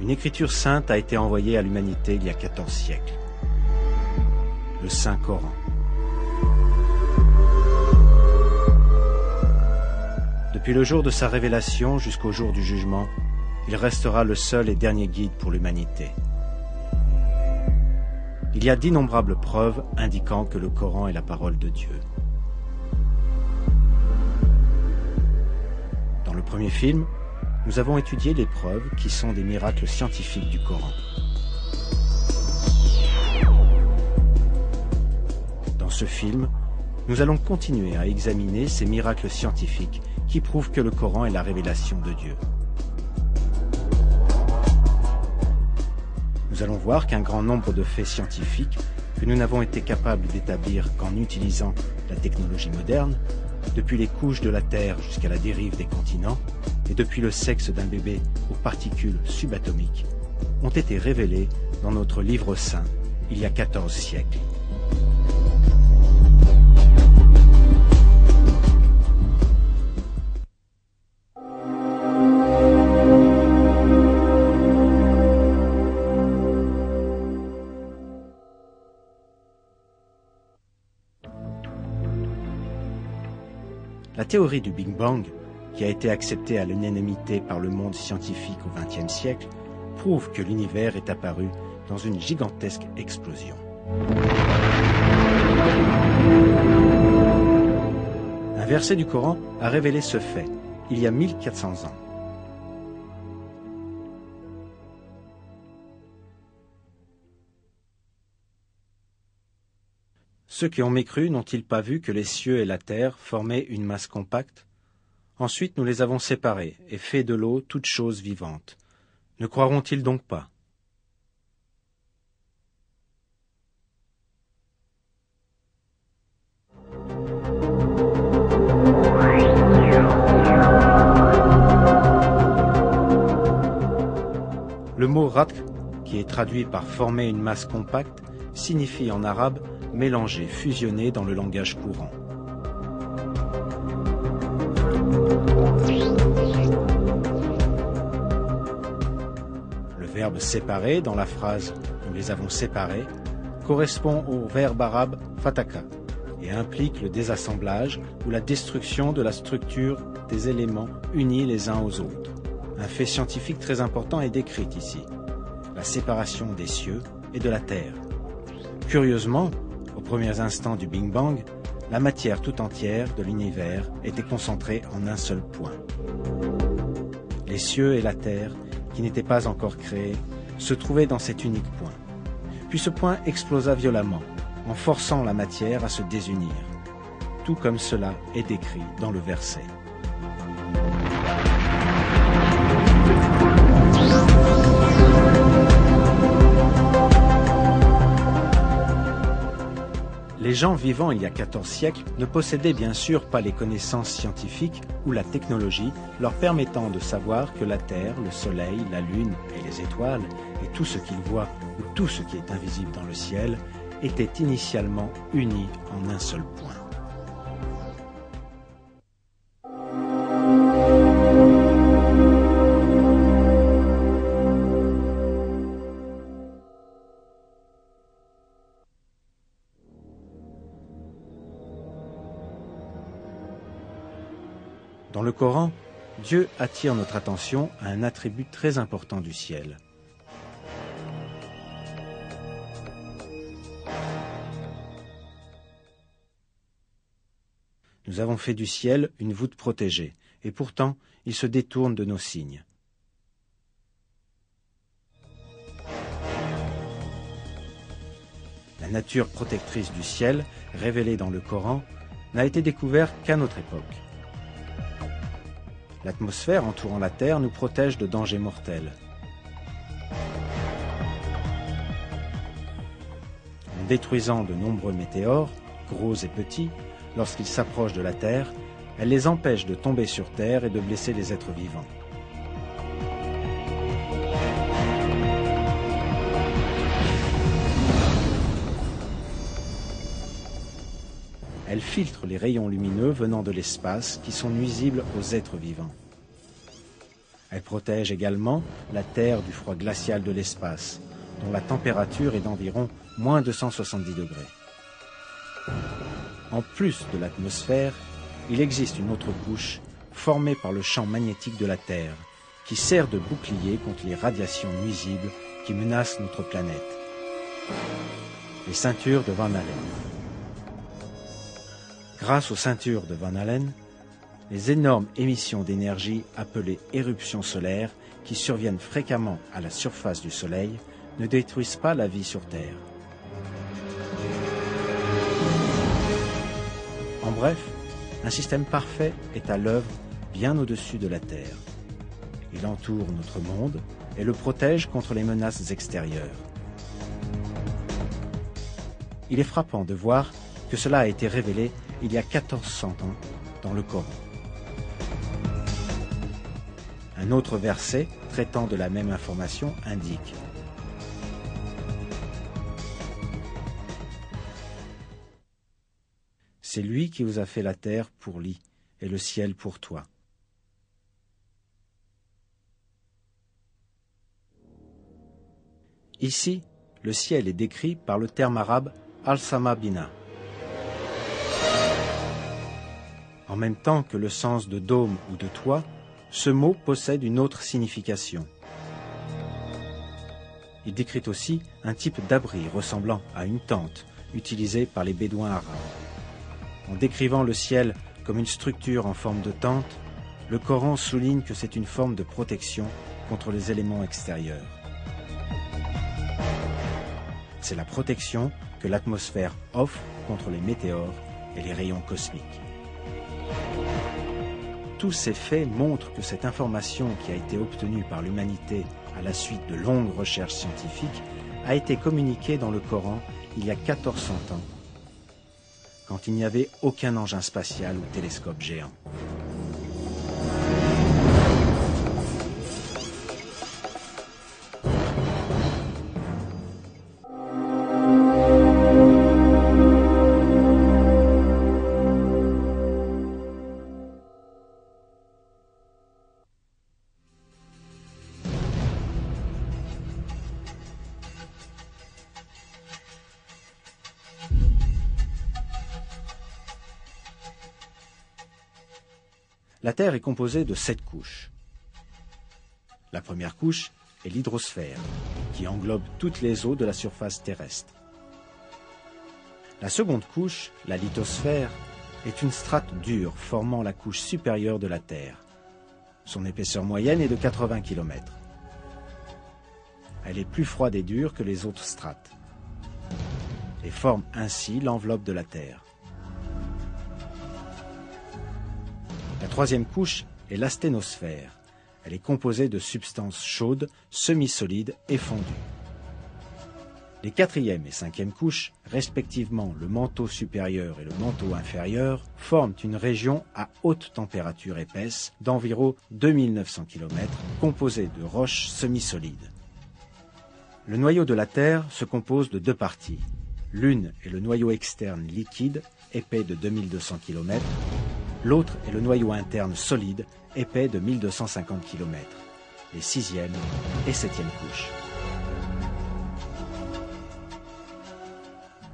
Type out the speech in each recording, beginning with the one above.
Une écriture sainte a été envoyée à l'humanité il y a 14 siècles. Le Saint-Coran. Depuis le jour de sa révélation jusqu'au jour du jugement, il restera le seul et dernier guide pour l'humanité. Il y a d'innombrables preuves indiquant que le Coran est la parole de Dieu. Dans le premier film, nous avons étudié les preuves qui sont des miracles scientifiques du Coran. Dans ce film, nous allons continuer à examiner ces miracles scientifiques qui prouvent que le Coran est la révélation de Dieu. Nous allons voir qu'un grand nombre de faits scientifiques que nous n'avons été capables d'établir qu'en utilisant la technologie moderne, depuis les couches de la Terre jusqu'à la dérive des continents, et depuis le sexe d'un bébé aux particules subatomiques, ont été révélés dans notre livre saint il y a 14 siècles. La théorie du Big Bang, qui a été acceptée à l'unanimité par le monde scientifique au XXe siècle, prouve que l'univers est apparu dans une gigantesque explosion. Un verset du Coran a révélé ce fait, il y a 1400 ans. Ceux qui ont mécru n'ont-ils pas vu que les cieux et la terre formaient une masse compacte? Ensuite nous les avons séparés et fait de l'eau toute chose vivante. Ne croiront-ils donc pas? Le mot ratq, qui est traduit par former une masse compacte, signifie en arabe mélanger, fusionner dans le langage courant. Le verbe séparer dans la phrase « nous les avons séparés » correspond au verbe arabe fataka et implique le désassemblage ou la destruction de la structure des éléments unis les uns aux autres. Un fait scientifique très important est décrit ici, la séparation des cieux et de la terre. Curieusement, aux premiers instants du Big Bang, la matière tout entière de l'univers était concentrée en un seul point. Les cieux et la terre, qui n'étaient pas encore créés, se trouvaient dans cet unique point. Puis ce point explosa violemment, en forçant la matière à se désunir, tout comme cela est décrit dans le verset. Les gens vivant il y a 14 siècles ne possédaient bien sûr pas les connaissances scientifiques ou la technologie leur permettant de savoir que la Terre, le Soleil, la Lune et les étoiles, et tout ce qu'ils voient ou tout ce qui est invisible dans le ciel, étaient initialement unis en un seul point. Dans le Coran, Dieu attire notre attention à un attribut très important du ciel. Nous avons fait du ciel une voûte protégée, et pourtant, il se détourne de nos signes. La nature protectrice du ciel, révélée dans le Coran, n'a été découverte qu'à notre époque. L'atmosphère entourant la Terre nous protège de dangers mortels. En détruisant de nombreux météores, gros et petits, lorsqu'ils s'approchent de la Terre, elle les empêche de tomber sur Terre et de blesser les êtres vivants. Elle filtre les rayons lumineux venant de l'espace qui sont nuisibles aux êtres vivants. Elle protège également la Terre du froid glacial de l'espace, dont la température est d'environ moins 270 degrés. En plus de l'atmosphère, il existe une autre couche formée par le champ magnétique de la Terre, qui sert de bouclier contre les radiations nuisibles qui menacent notre planète. Les ceintures de Van Allen. Grâce aux ceintures de Van Allen, les énormes émissions d'énergie appelées éruptions solaires qui surviennent fréquemment à la surface du Soleil ne détruisent pas la vie sur Terre. En bref, un système parfait est à l'œuvre bien au-dessus de la Terre. Il entoure notre monde et le protège contre les menaces extérieures. Il est frappant de voir que cela a été révélé il y a 1400 ans dans le Coran. Un autre verset traitant de la même information indique: c'est lui qui vous a fait la terre pour lit et le ciel pour toit. Ici, le ciel est décrit par le terme arabe al-sama bina. En même temps que le sens de dôme ou de toit, ce mot possède une autre signification. Il décrit aussi un type d'abri ressemblant à une tente utilisée par les bédouins arabes. En décrivant le ciel comme une structure en forme de tente, le Coran souligne que c'est une forme de protection contre les éléments extérieurs. C'est la protection que l'atmosphère offre contre les météores et les rayons cosmiques. Tous ces faits montrent que cette information qui a été obtenue par l'humanité à la suite de longues recherches scientifiques a été communiquée dans le Coran il y a 1400 ans, quand il n'y avait aucun engin spatial ou télescope géant. La Terre est composée de 7 couches. La première couche est l'hydrosphère, qui englobe toutes les eaux de la surface terrestre. La seconde couche, la lithosphère, est une strate dure formant la couche supérieure de la Terre. Son épaisseur moyenne est de 80 km. Elle est plus froide et dure que les autres strates et forme ainsi l'enveloppe de la Terre. La troisième couche est l'asténosphère. Elle est composée de substances chaudes, semi-solides et fondues. Les quatrième et cinquième couches, respectivement le manteau supérieur et le manteau inférieur, forment une région à haute température épaisse d'environ 2900 km, composée de roches semi-solides. Le noyau de la Terre se compose de deux parties. L'une est le noyau externe liquide, épais de 2200 km. L'autre est le noyau interne solide, épais de 1250 km, les sixième et septième couches.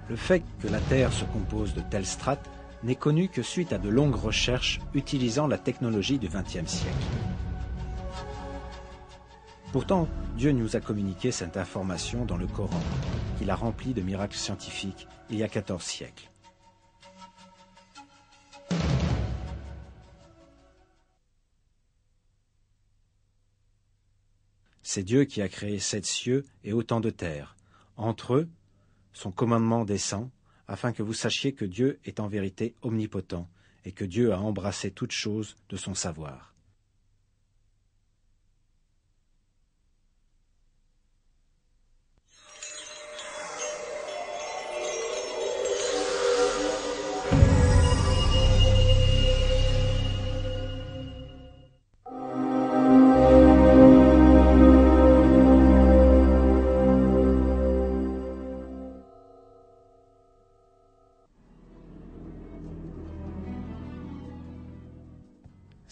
Le fait que la Terre se compose de telles strates n'est connu que suite à de longues recherches utilisant la technologie du XXe siècle. Pourtant, Dieu nous a communiqué cette information dans le Coran, qu'il a rempli de miracles scientifiques il y a 14 siècles. C'est Dieu qui a créé 7 cieux et autant de terres. Entre eux, son commandement descend, afin que vous sachiez que Dieu est en vérité omnipotent et que Dieu a embrassé toutes choses de son savoir.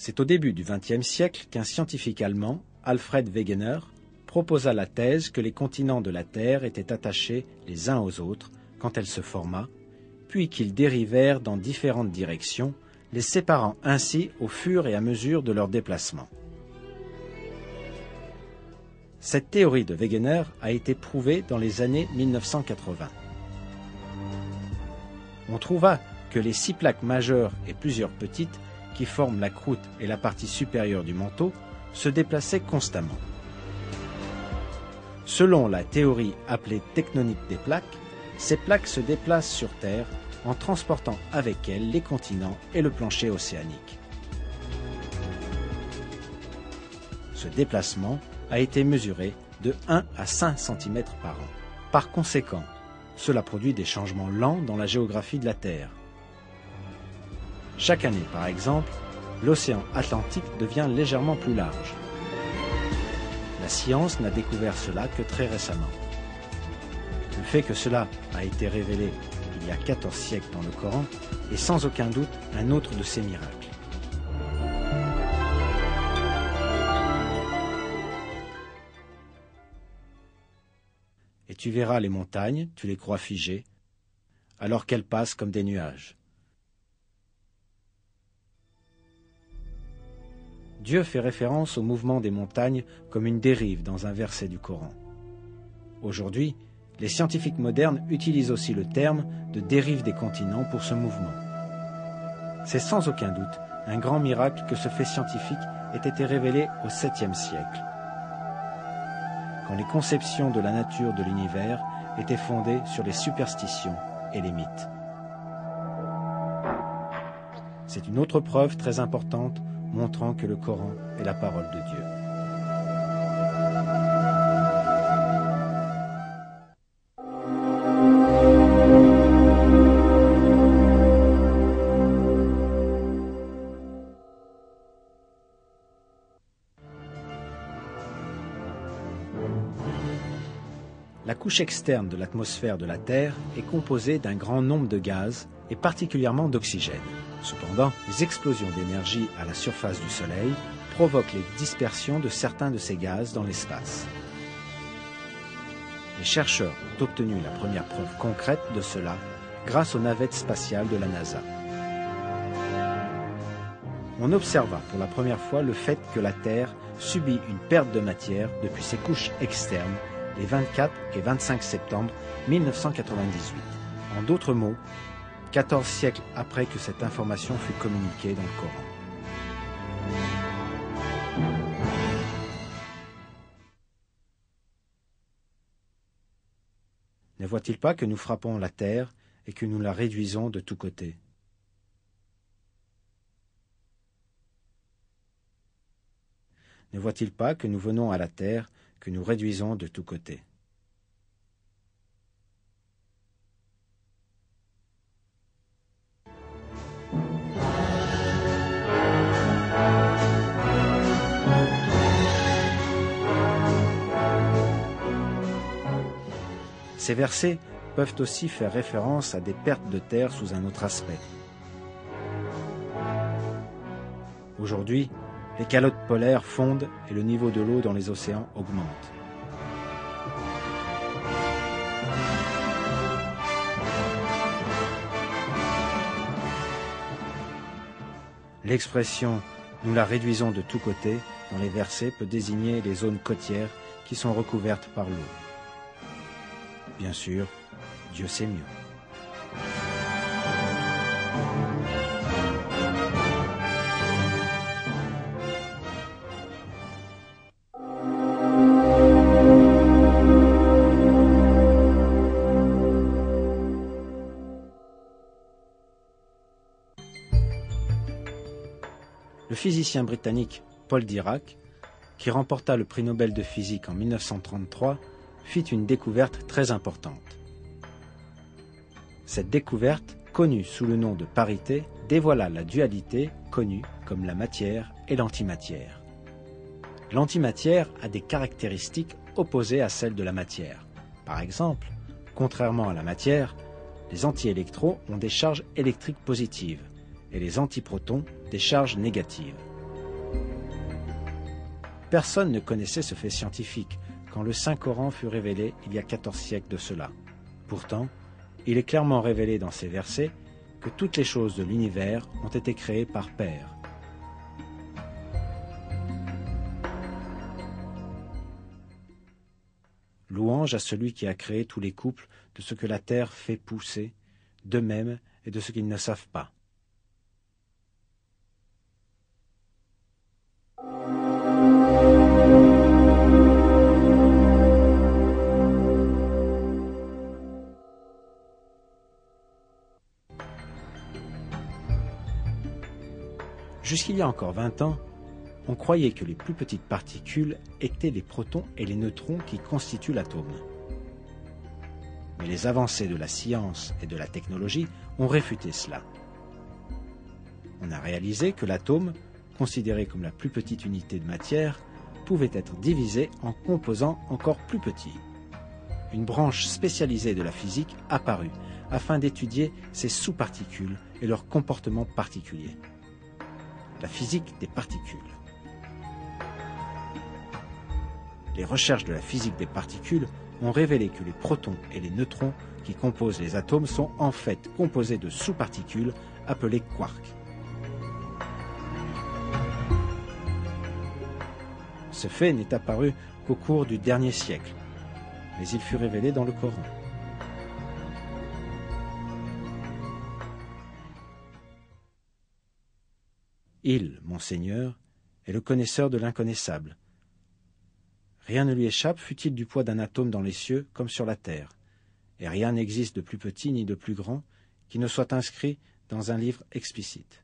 C'est au début du XXe siècle qu'un scientifique allemand, Alfred Wegener, proposa la thèse que les continents de la Terre étaient attachés les uns aux autres quand elle se forma, puis qu'ils dérivèrent dans différentes directions, les séparant ainsi au fur et à mesure de leur déplacement. Cette théorie de Wegener a été prouvée dans les années 1980. On trouva que les 6 plaques majeures et plusieurs petites, qui forment la croûte et la partie supérieure du manteau, se déplaçaient constamment. Selon la théorie appelée tectonique des plaques, ces plaques se déplacent sur Terre en transportant avec elles les continents et le plancher océanique. Ce déplacement a été mesuré de 1 à 5 cm par an. Par conséquent, cela produit des changements lents dans la géographie de la Terre. Chaque année, par exemple, l'océan Atlantique devient légèrement plus large. La science n'a découvert cela que très récemment. Le fait que cela a été révélé il y a 14 siècles dans le Coran est sans aucun doute un autre de ces miracles. Et tu verras les montagnes, tu les crois figées, alors qu'elles passent comme des nuages. Dieu fait référence au mouvement des montagnes comme une dérive dans un verset du Coran. Aujourd'hui, les scientifiques modernes utilisent aussi le terme de dérive des continents pour ce mouvement. C'est sans aucun doute un grand miracle que ce fait scientifique ait été révélé au 7e siècle, quand les conceptions de la nature de l'univers étaient fondées sur les superstitions et les mythes. C'est une autre preuve très importante montrant que le Coran est la parole de Dieu. La couche externe de l'atmosphère de la Terre est composée d'un grand nombre de gaz et particulièrement d'oxygène. Cependant, les explosions d'énergie à la surface du Soleil provoquent les dispersions de certains de ces gaz dans l'espace. Les chercheurs ont obtenu la première preuve concrète de cela grâce aux navettes spatiales de la NASA. On observa pour la première fois le fait que la Terre subit une perte de matière depuis ses couches externes les 24 et 25 septembre 1998. En d'autres mots, 14 siècles après que cette information fut communiquée dans le Coran. Ne voit-il pas que nous frappons la terre et que nous la réduisons de tous côtés? Ne voit-il pas que nous venons à la terre, que nous réduisons de tous côtés? Ces versets peuvent aussi faire référence à des pertes de terre sous un autre aspect. Aujourd'hui, les calottes polaires fondent et le niveau de l'eau dans les océans augmente. L'expression « nous la réduisons de tous côtés » dans les versets peut désigner les zones côtières qui sont recouvertes par l'eau. Bien sûr, Dieu sait mieux. Le physicien britannique Paul Dirac, qui remporta le prix Nobel de physique en 1933, fit une découverte très importante. Cette découverte, connue sous le nom de parité, dévoila la dualité connue comme la matière et l'antimatière. L'antimatière a des caractéristiques opposées à celles de la matière. Par exemple, contrairement à la matière, les antiélectrons ont des charges électriques positives et les antiprotons des charges négatives. Personne ne connaissait ce fait scientifique quand le Saint-Coran fut révélé il y a 14 siècles de cela. Pourtant, il est clairement révélé dans ces versets que toutes les choses de l'univers ont été créées par Père. Louange à celui qui a créé tous les couples de ce que la terre fait pousser, d'eux-mêmes et de ce qu'ils ne savent pas. Jusqu'il y a encore 20 ans, on croyait que les plus petites particules étaient les protons et les neutrons qui constituent l'atome. Mais les avancées de la science et de la technologie ont réfuté cela. On a réalisé que l'atome, considéré comme la plus petite unité de matière, pouvait être divisé en composants encore plus petits. Une branche spécialisée de la physique apparut afin d'étudier ces sous-particules et leur comportement particulier. La physique des particules. Les recherches de la physique des particules ont révélé que les protons et les neutrons qui composent les atomes sont en fait composés de sous-particules appelées quarks. Ce fait n'est apparu qu'au cours du dernier siècle, mais il fut révélé dans le Coran. Il, mon Seigneur, est le connaisseur de l'inconnaissable. Rien ne lui échappe, fût-il du poids d'un atome dans les cieux comme sur la terre, et rien n'existe de plus petit ni de plus grand qui ne soit inscrit dans un livre explicite.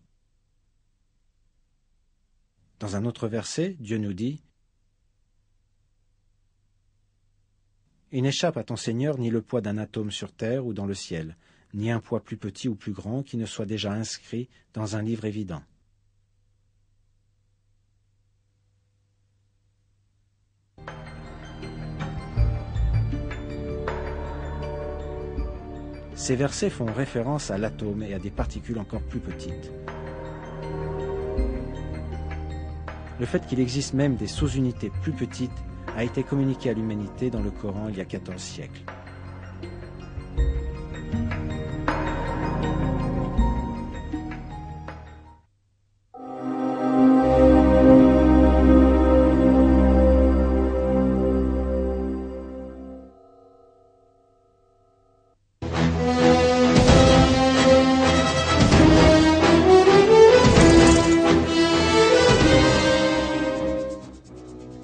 Dans un autre verset, Dieu nous dit « Il n'échappe à ton Seigneur ni le poids d'un atome sur terre ou dans le ciel, ni un poids plus petit ou plus grand qui ne soit déjà inscrit dans un livre évident. » Ces versets font référence à l'atome et à des particules encore plus petites. Le fait qu'il existe même des sous-unités plus petites a été communiqué à l'humanité dans le Coran il y a 14 siècles.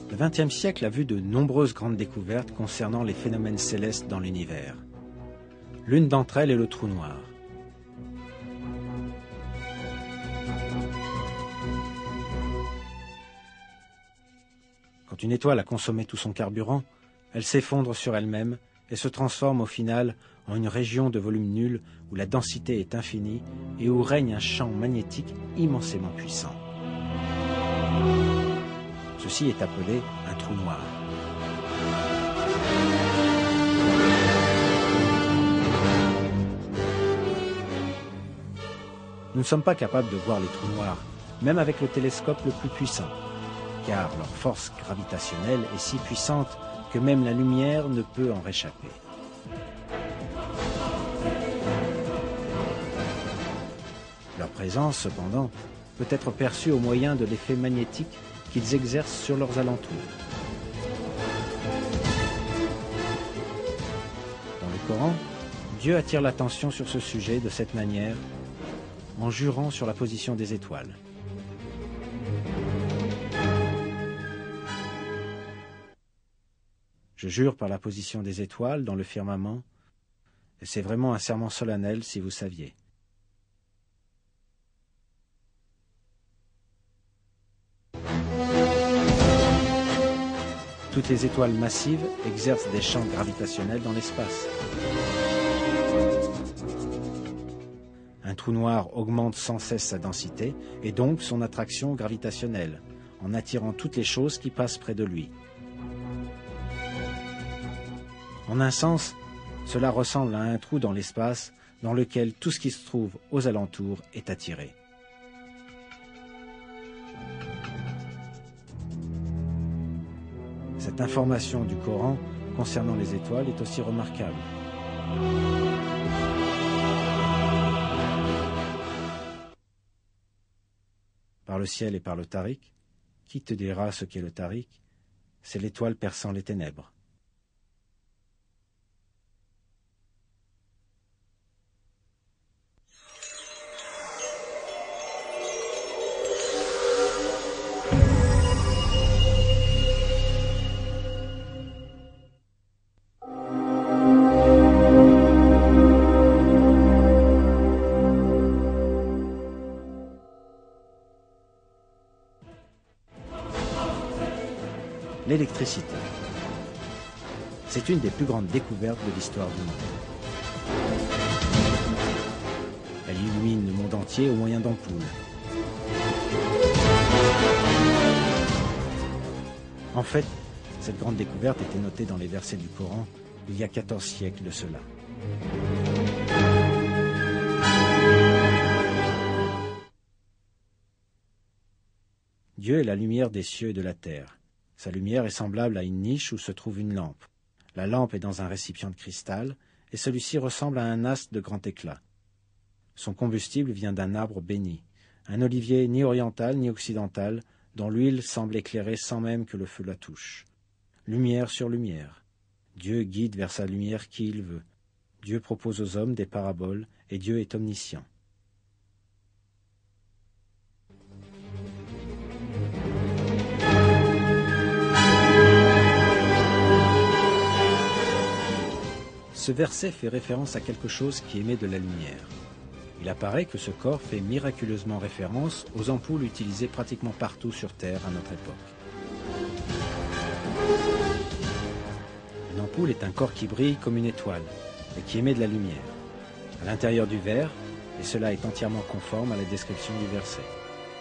Le XXe siècle a vu de nombreuses grandes découvertes concernant les phénomènes célestes dans l'univers. L'une d'entre elles est le trou noir. Quand une étoile a consommé tout son carburant, elle s'effondre sur elle-même et se transforme au final en une région de volume nul où la densité est infinie et où règne un champ magnétique immensément puissant. Ceci est appelé un trou noir. Nous ne sommes pas capables de voir les trous noirs, même avec le télescope le plus puissant, car leur force gravitationnelle est si puissante que même la lumière ne peut en réchapper. Leur présence, cependant, peut être perçue au moyen de l'effet magnétique qu'ils exercent sur leurs alentours. Dans le Coran, Dieu attire l'attention sur ce sujet de cette manière, en jurant sur la position des étoiles. Je jure par la position des étoiles dans le firmament, et c'est vraiment un serment solennel si vous saviez. Toutes les étoiles massives exercent des champs gravitationnels dans l'espace. Un trou noir augmente sans cesse sa densité et donc son attraction gravitationnelle, en attirant toutes les choses qui passent près de lui. En un sens, cela ressemble à un trou dans l'espace dans lequel tout ce qui se trouve aux alentours est attiré. Cette information du Coran concernant les étoiles est aussi remarquable. Par le ciel et par le tariq, qui te dira ce qu'est le tariq? C'est l'étoile perçant les ténèbres. L'électricité. C'est une des plus grandes découvertes de l'histoire du monde. Elle illumine le monde entier au moyen d'ampoules. En fait, cette grande découverte était notée dans les versets du Coran il y a 14 siècles de cela. Dieu est la lumière des cieux et de la terre. Sa lumière est semblable à une niche où se trouve une lampe. La lampe est dans un récipient de cristal, et celui-ci ressemble à un astre de grand éclat. Son combustible vient d'un arbre béni, un olivier ni oriental ni occidental, dont l'huile semble éclairer sans même que le feu la touche. Lumière sur lumière. Dieu guide vers sa lumière qui il veut. Dieu propose aux hommes des paraboles, et Dieu est omniscient. Ce verset fait référence à quelque chose qui émet de la lumière. Il apparaît que ce corps fait miraculeusement référence aux ampoules utilisées pratiquement partout sur Terre à notre époque. Une ampoule est un corps qui brille comme une étoile et qui émet de la lumière. À l'intérieur du verre, et cela est entièrement conforme à la description du verset.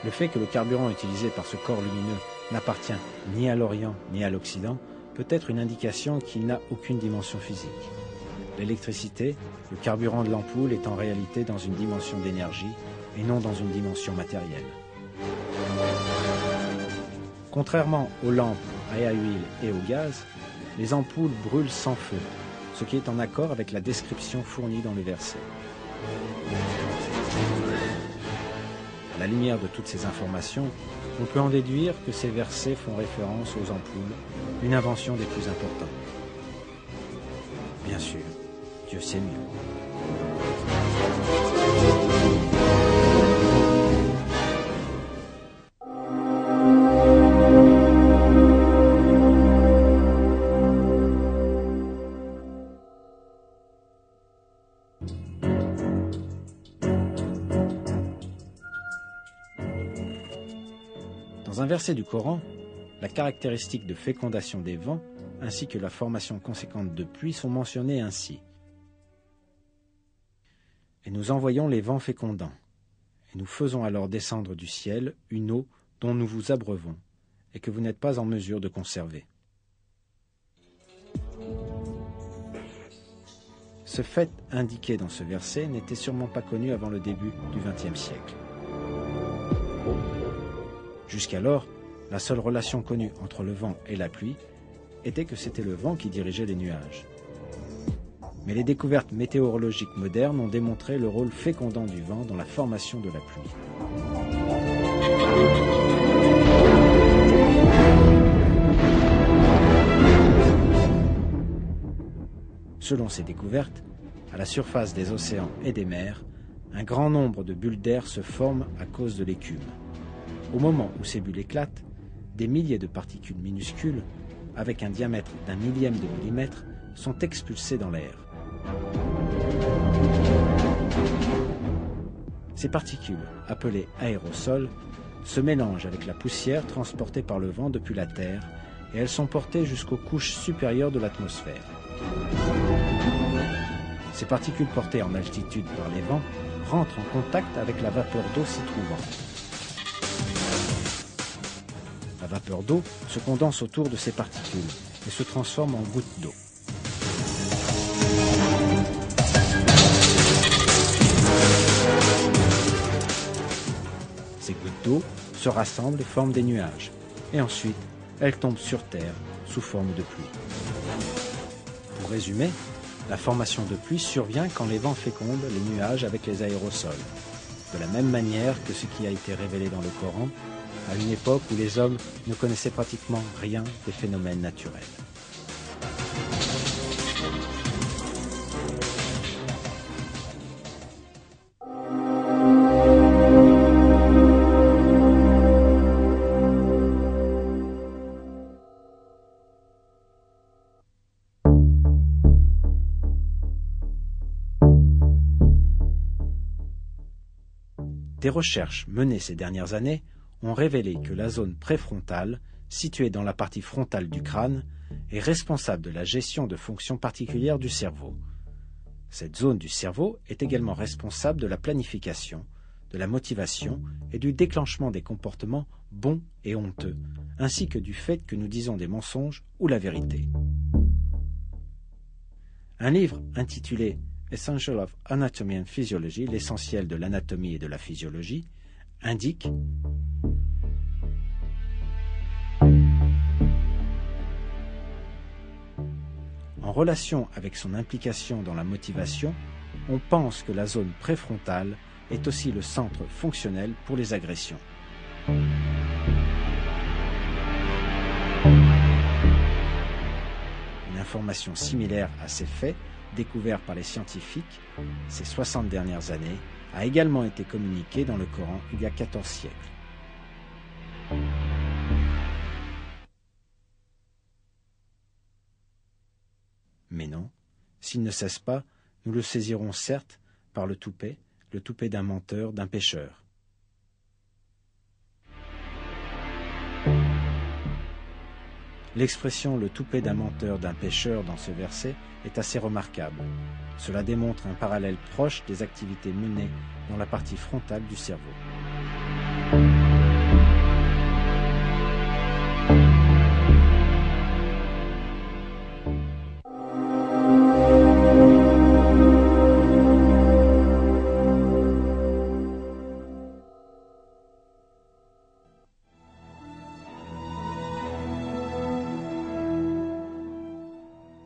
Le fait que le carburant utilisé par ce corps lumineux n'appartient ni à l'Orient ni à l'Occident peut être une indication qu'il n'a aucune dimension physique. L'électricité, le carburant de l'ampoule, est en réalité dans une dimension d'énergie et non dans une dimension matérielle. Contrairement aux lampes à huile et au gaz, les ampoules brûlent sans feu, ce qui est en accord avec la description fournie dans le verset. À la lumière de toutes ces informations, on peut en déduire que ces versets font référence aux ampoules, une invention des plus importantes. Bien sûr, Dieu sait mieux. Dans un verset du Coran, la caractéristique de fécondation des vents ainsi que la formation conséquente de pluie sont mentionnés ainsi. Et nous envoyons les vents fécondants, et nous faisons alors descendre du ciel une eau dont nous vous abreuvons, et que vous n'êtes pas en mesure de conserver. Ce fait indiqué dans ce verset n'était sûrement pas connu avant le début du XXe siècle. Jusqu'alors, la seule relation connue entre le vent et la pluie était que c'était le vent qui dirigeait les nuages. Mais les découvertes météorologiques modernes ont démontré le rôle fécondant du vent dans la formation de la pluie. Selon ces découvertes, à la surface des océans et des mers, un grand nombre de bulles d'air se forment à cause de l'écume. Au moment où ces bulles éclatent, des milliers de particules minuscules, avec un diamètre d'1 millième de millimètre, sont expulsées dans l'air. Ces particules, appelées aérosols, se mélangent avec la poussière transportée par le vent depuis la Terre et elles sont portées jusqu'aux couches supérieures de l'atmosphère. Ces particules portées en altitude par les vents rentrent en contact avec la vapeur d'eau s'y trouvant. La vapeur d'eau se condense autour de ces particules et se transforme en gouttes d'eau. Ces gouttes d'eau se rassemblent et forment des nuages. Et ensuite, elle tombe sur Terre sous forme de pluie. Pour résumer, la formation de pluie survient quand les vents fécondent les nuages avec les aérosols, de la même manière que ce qui a été révélé dans le Coran, à une époque où les hommes ne connaissaient pratiquement rien des phénomènes naturels. Des recherches menées ces dernières années ont révélé que la zone préfrontale, située dans la partie frontale du crâne, est responsable de la gestion de fonctions particulières du cerveau. Cette zone du cerveau est également responsable de la planification, de la motivation et du déclenchement des comportements bons et honteux, ainsi que du fait que nous disons des mensonges ou la vérité. Un livre intitulé Essential of Anatomy and Physiology, l'essentiel de l'anatomie et de la physiologie, indique en relation avec son implication dans la motivation, on pense que la zone préfrontale est aussi le centre fonctionnel pour les agressions. Une information similaire à ces faits découvert par les scientifiques ces 60 dernières années, a également été communiqué dans le Coran il y a 14 siècles. Mais non, s'il ne cesse pas, nous le saisirons certes par le toupet d'un menteur, d'un pécheur. L'expression « le toupet d'un menteur, d'un pécheur » dans ce verset est assez remarquable. Cela démontre un parallèle proche des activités menées dans la partie frontale du cerveau.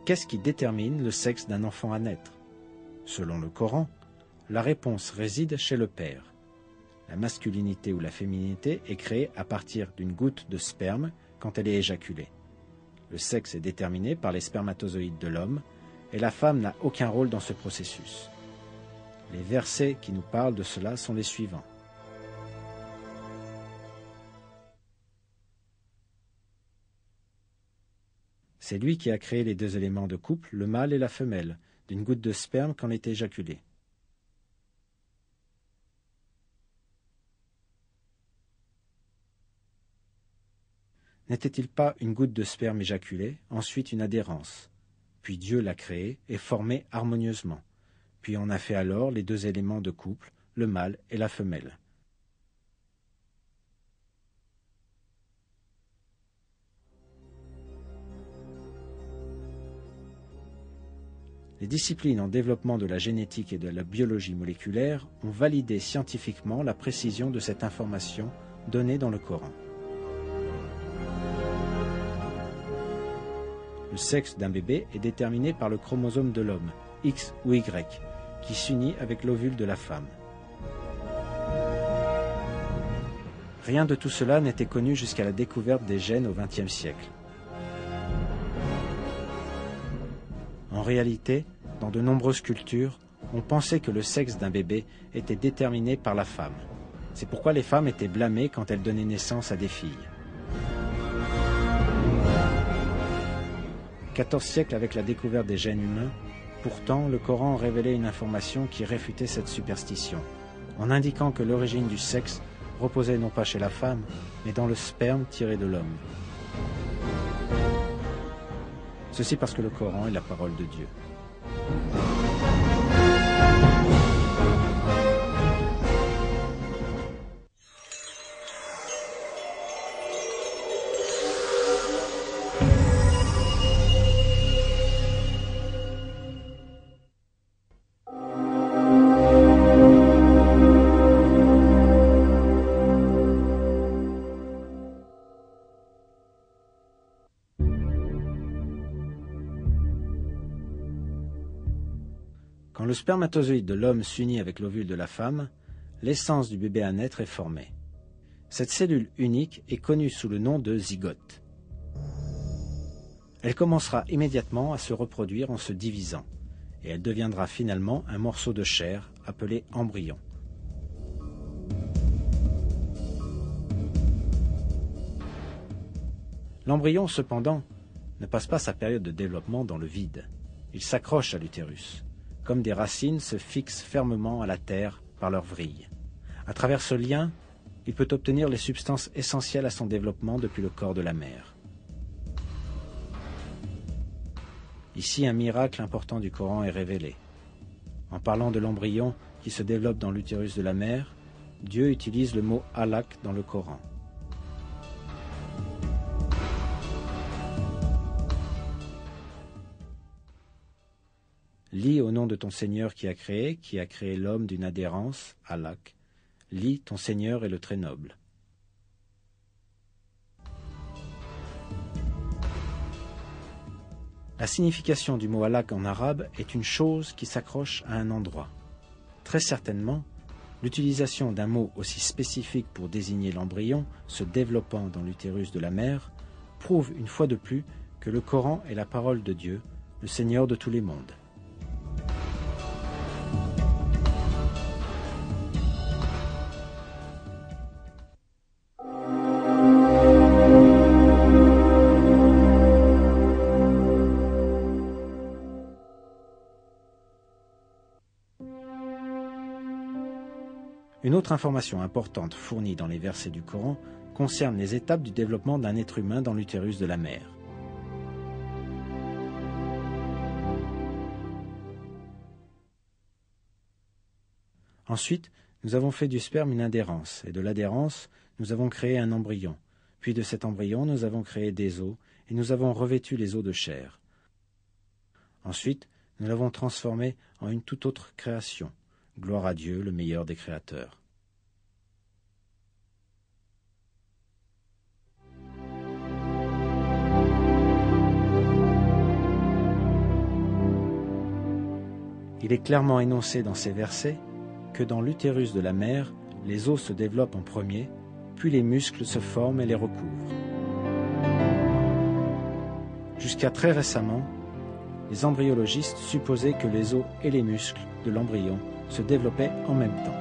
Qu'est-ce qui détermine le sexe d'un enfant à naître? Selon le Coran, la réponse réside chez le père. La masculinité ou la féminité est créée à partir d'une goutte de sperme quand elle est éjaculée. Le sexe est déterminé par les spermatozoïdes de l'homme et la femme n'a aucun rôle dans ce processus. Les versets qui nous parlent de cela sont les suivants. C'est lui qui a créé les deux éléments de couple, le mâle et la femelle, d'une goutte de sperme quand elle est éjaculée. N'était-il pas une goutte de sperme éjaculée, ensuite une adhérence? Puis Dieu l'a créé et formé harmonieusement. Puis on a fait alors les deux éléments de couple, le mâle et la femelle. Les disciplines en développement de la génétique et de la biologie moléculaire ont validé scientifiquement la précision de cette information donnée dans le Coran. Le sexe d'un bébé est déterminé par le chromosome de l'homme, X ou Y, qui s'unit avec l'ovule de la femme. Rien de tout cela n'était connu jusqu'à la découverte des gènes au XXe siècle. En réalité, dans de nombreuses cultures, on pensait que le sexe d'un bébé était déterminé par la femme. C'est pourquoi les femmes étaient blâmées quand elles donnaient naissance à des filles. 14 siècles avec la découverte des gènes humains, pourtant le Coran révélait une information qui réfutait cette superstition, en indiquant que l'origine du sexe reposait non pas chez la femme, mais dans le sperme tiré de l'homme. Ceci parce que le Coran est la parole de Dieu. Quand le spermatozoïde de l'homme s'unit avec l'ovule de la femme, l'essence du bébé à naître est formée. Cette cellule unique est connue sous le nom de zygote. Elle commencera immédiatement à se reproduire en se divisant, et elle deviendra finalement un morceau de chair appelé embryon. L'embryon, cependant, ne passe pas sa période de développement dans le vide. Il s'accroche à l'utérus, comme des racines se fixent fermement à la terre par leurs vrilles. À travers ce lien, il peut obtenir les substances essentielles à son développement depuis le corps de la mère. Ici, un miracle important du Coran est révélé. En parlant de l'embryon qui se développe dans l'utérus de la mère, Dieu utilise le mot « alaq » dans le Coran. Lis au nom de ton Seigneur qui a créé l'homme d'une adhérence, alaq. Lis, ton Seigneur est le très noble. La signification du mot alaq en arabe est une chose qui s'accroche à un endroit. Très certainement, l'utilisation d'un mot aussi spécifique pour désigner l'embryon se développant dans l'utérus de la mère prouve une fois de plus que le Coran est la parole de Dieu, le Seigneur de tous les mondes. Une autre information importante fournie dans les versets du Coran concerne les étapes du développement d'un être humain dans l'utérus de la mère. Ensuite, nous avons fait du sperme une adhérence, et de l'adhérence, nous avons créé un embryon. Puis de cet embryon, nous avons créé des os, et nous avons revêtu les os de chair. Ensuite, nous l'avons transformé en une toute autre création. Gloire à Dieu, le meilleur des créateurs. Il est clairement énoncé dans ces versets que dans l'utérus de la mère, les os se développent en premier, puis les muscles se forment et les recouvrent. Jusqu'à très récemment, les embryologistes supposaient que les os et les muscles de l'embryon se développaient en même temps.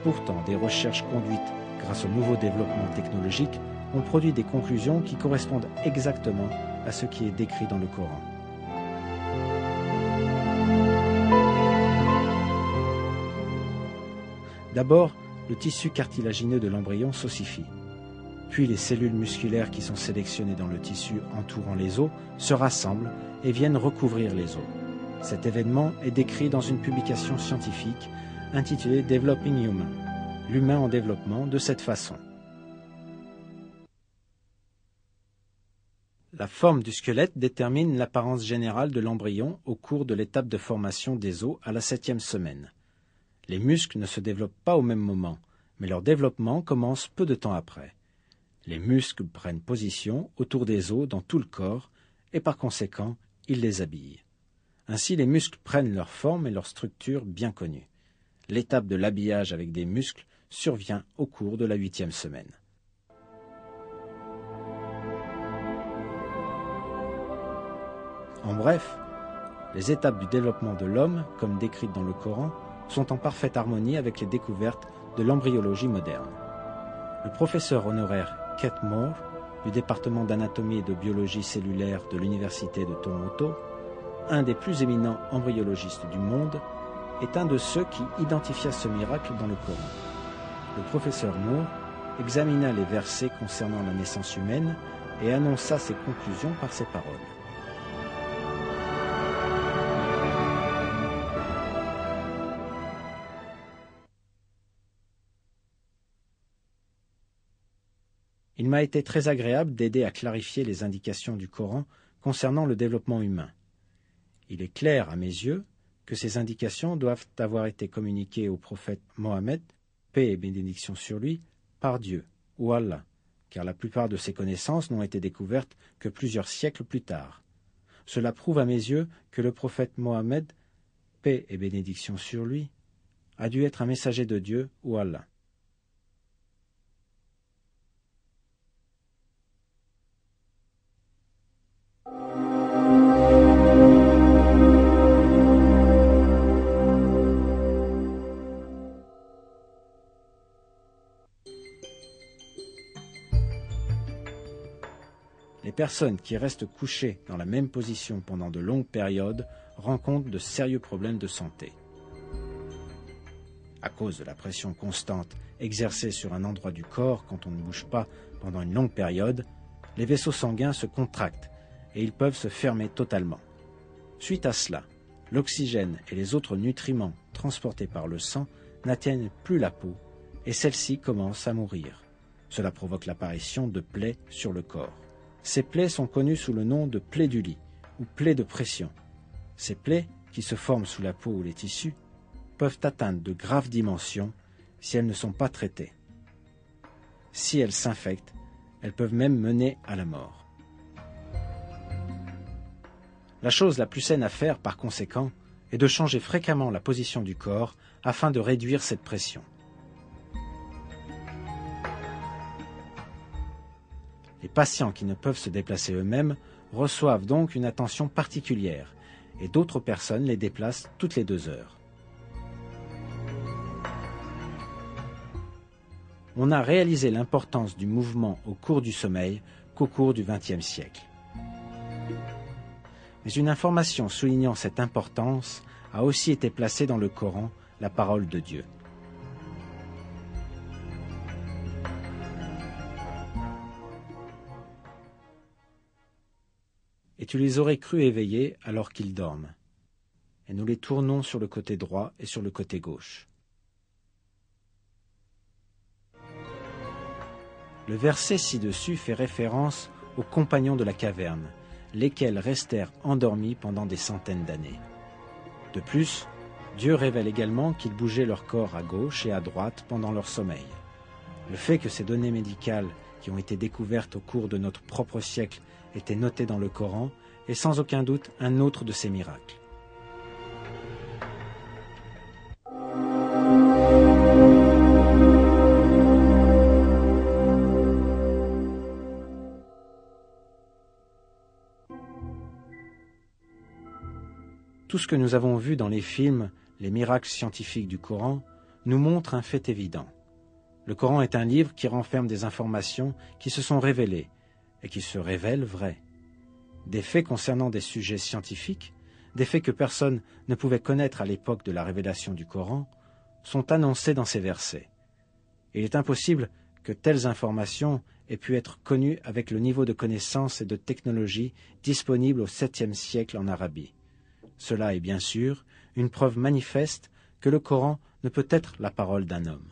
Pourtant, des recherches conduites grâce au nouveau développement technologique ont produit des conclusions qui correspondent exactement à ce qui est décrit dans le Coran. D'abord, le tissu cartilagineux de l'embryon s'ossifie. Puis les cellules musculaires qui sont sélectionnées dans le tissu entourant les os se rassemblent et viennent recouvrir les os. Cet événement est décrit dans une publication scientifique intitulée « Developing Human », l'humain en développement, de cette façon. La forme du squelette détermine l'apparence générale de l'embryon au cours de l'étape de formation des os à la 7e semaine. Les muscles ne se développent pas au même moment, mais leur développement commence peu de temps après. Les muscles prennent position autour des os dans tout le corps et par conséquent, ils les habillent. Ainsi, les muscles prennent leur forme et leur structure bien connues. L'étape de l'habillage avec des muscles survient au cours de la 8e semaine. En bref, les étapes du développement de l'homme, comme décrites dans le Coran, sont en parfaite harmonie avec les découvertes de l'embryologie moderne. Le professeur honoraire Kate Moore, du département d'anatomie et de biologie cellulaire de l'université de Toronto, un des plus éminents embryologistes du monde, est un de ceux qui identifia ce miracle dans le Coran. Le professeur Moore examina les versets concernant la naissance humaine et annonça ses conclusions par ces paroles. Il m'a été très agréable d'aider à clarifier les indications du Coran concernant le développement humain. Il est clair à mes yeux que ces indications doivent avoir été communiquées au prophète Mohammed, paix et bénédiction sur lui, par Dieu, ou Allah, car la plupart de ces connaissances n'ont été découvertes que plusieurs siècles plus tard. Cela prouve à mes yeux que le prophète Mohammed, paix et bénédiction sur lui, a dû être un messager de Dieu ou Allah. Les personnes qui restent couchées dans la même position pendant de longues périodes rencontrent de sérieux problèmes de santé. À cause de la pression constante exercée sur un endroit du corps quand on ne bouge pas pendant une longue période, les vaisseaux sanguins se contractent et ils peuvent se fermer totalement. Suite à cela, l'oxygène et les autres nutriments transportés par le sang n'atteignent plus la peau et celle-ci commence à mourir. Cela provoque l'apparition de plaies sur le corps. Ces plaies sont connues sous le nom de plaies du lit ou plaies de pression. Ces plaies, qui se forment sous la peau ou les tissus, peuvent atteindre de graves dimensions si elles ne sont pas traitées. Si elles s'infectent, elles peuvent même mener à la mort. La chose la plus saine à faire, par conséquent, est de changer fréquemment la position du corps afin de réduire cette pression. Les patients qui ne peuvent se déplacer eux-mêmes reçoivent donc une attention particulière et d'autres personnes les déplacent toutes les 2 heures. On n'a réalisé l'importance du mouvement au cours du sommeil qu'au cours du XXe siècle. Mais une information soulignant cette importance a aussi été placée dans le Coran, la parole de Dieu. Et tu les aurais crus éveillés alors qu'ils dorment. Et nous les tournons sur le côté droit et sur le côté gauche. Le verset ci-dessus fait référence aux compagnons de la caverne, lesquels restèrent endormis pendant des centaines d'années. De plus, Dieu révèle également qu'ils bougeaient leur corps à gauche et à droite pendant leur sommeil. Le fait que ces données médicales qui ont été découvertes au cours de notre propre siècle étaient notées dans le Coran est sans aucun doute un autre de ces miracles. Tout ce que nous avons vu dans les films, les miracles scientifiques du Coran, nous montre un fait évident. Le Coran est un livre qui renferme des informations qui se sont révélées et qui se révèlent vraies. Des faits concernant des sujets scientifiques, des faits que personne ne pouvait connaître à l'époque de la révélation du Coran, sont annoncés dans ces versets. Il est impossible que telles informations aient pu être connues avec le niveau de connaissance et de technologie disponible au 7e siècle en Arabie. Cela est bien sûr une preuve manifeste que le Coran ne peut être la parole d'un homme.